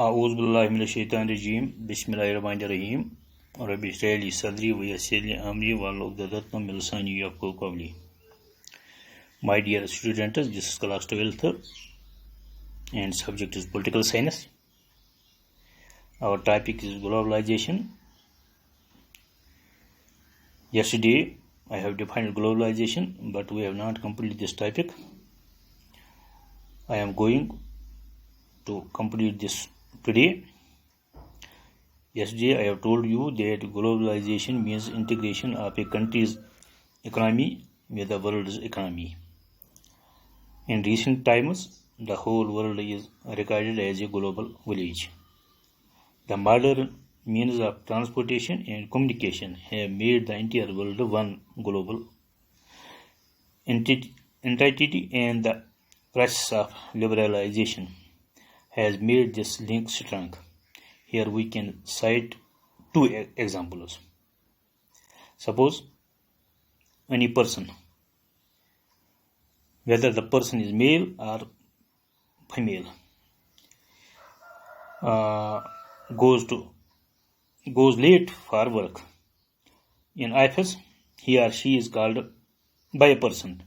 أعوذ بالله من الشيطان الرجيم بسم الله الرحمن الرحيم رب اشرح لي صدري ويسر لي أمري واحلل عقدة من لساني يفقهوا قولي. My dear students, this is class 12th and subject is political science. Our topic is globalization. Yesterday I have defined globalization, but we have not completed this topic. I am going to complete this today. Yesterday I have told you that globalization means integration of a country's economy with the world's economy. In recent times, the whole world is regarded as a global village. The modern means of transportation and communication have made the entire world one global entity, and the process of liberalization has made this link strong. Here we can cite two examples. Suppose any person, whether the person is male or female, goes late for work. In office, he or she is called by a person.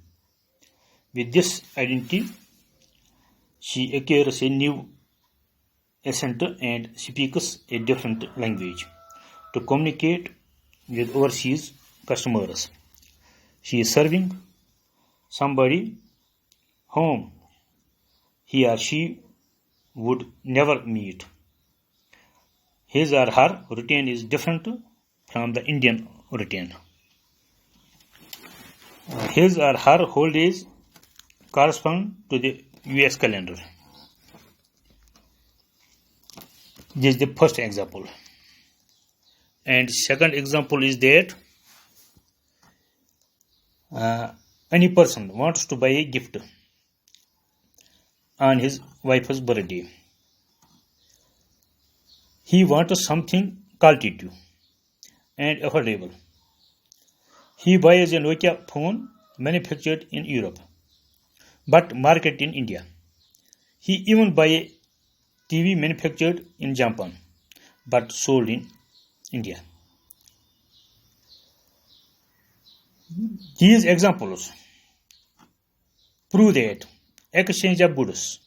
With this identity, she acquires a new accent and speaks a different language to communicate with overseas customers. She is serving somebody whom he or she would never meet. His or her routine is different from the Indian routine. His or her holidays correspond to the US calendar. This is the first example. And second example is that any person wants to buy a gift on his wife's birthday. He wants something qualitative and affordable. He buys a Nokia phone manufactured in Europe but marketed in India. He even buys a TV manufactured in Japan but sold in India. These examples prove that exchange of goods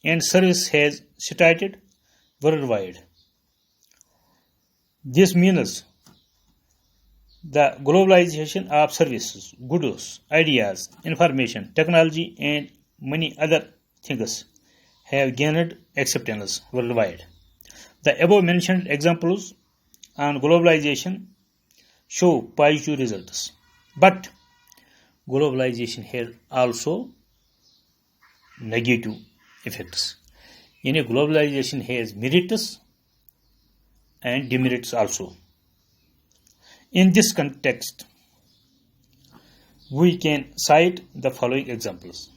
and services has started worldwide. This means the globalization of services, goods, ideas, information, technology, and many other things have gained acceptance worldwide. The above mentioned examples on globalization show positive results, but globalization has also negative effects. Globalization has merits and demerits also. In this context, we can cite the following examples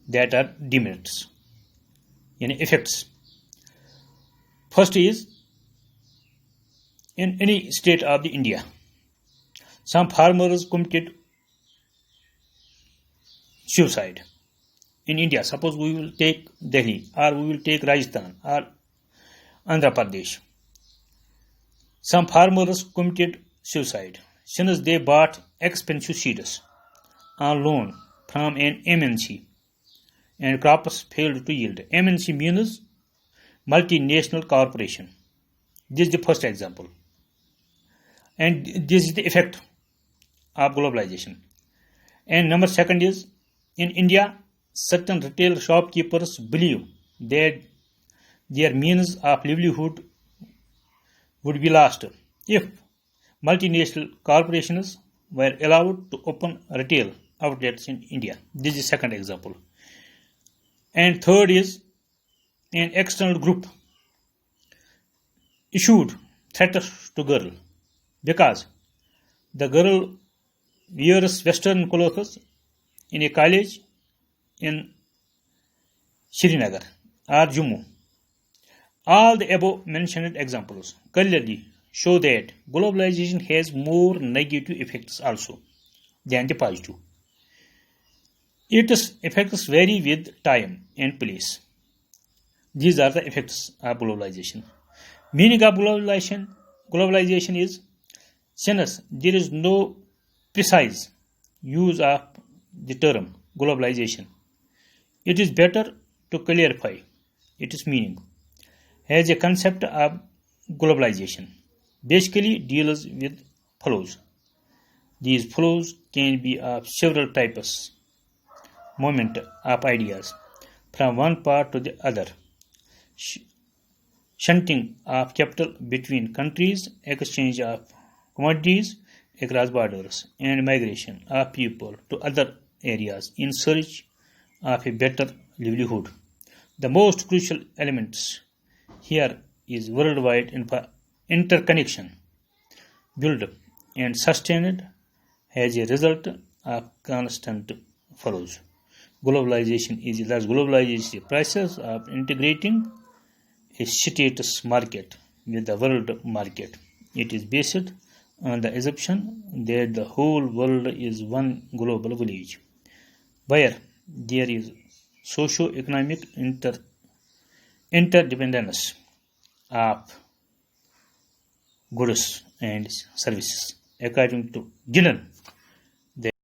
that are demerits, effects. First is, in any state of the India, some farmers committed suicide. In India, suppose we will take Delhi or we will take Rajasthan or Andhra Pradesh. Some farmers committed suicide since they bought expensive seeds on loan from an MNC and crops failed to yield. MNC means multinational corporation. This is the first example. And this is the effect of globalization. And number second is, in India, certain retail shopkeepers believe that their means of livelihood would be lost if multinational corporations were allowed to open retail outlets in India. This is the second example. And third is, an external group issued threats to girl because the girl wears Western clothes in a college in Srinagar or Jammu. All the above mentioned examples clearly show that globalization has more negative effects also than the positive. Its effects vary with time and place. These are the effects of globalization. Meaning of globalization is, since there is no precise use of the term globalization, it is better to clarify its meaning. As a concept of globalization basically deals with flows. These flows can be of several types: movement of ideas from one part to the other, shunting of capital between countries, exchange of commodities across borders, and migration of people to other areas in search of a better livelihood. The most crucial elements here is worldwide interconnection, built and sustained as a result of constant flows. Globalization is the process of integrating a status market with the world market. It is based on the assumption that the whole world is one global village where there is socio-economic interdependence of goods and services. According to Gillen,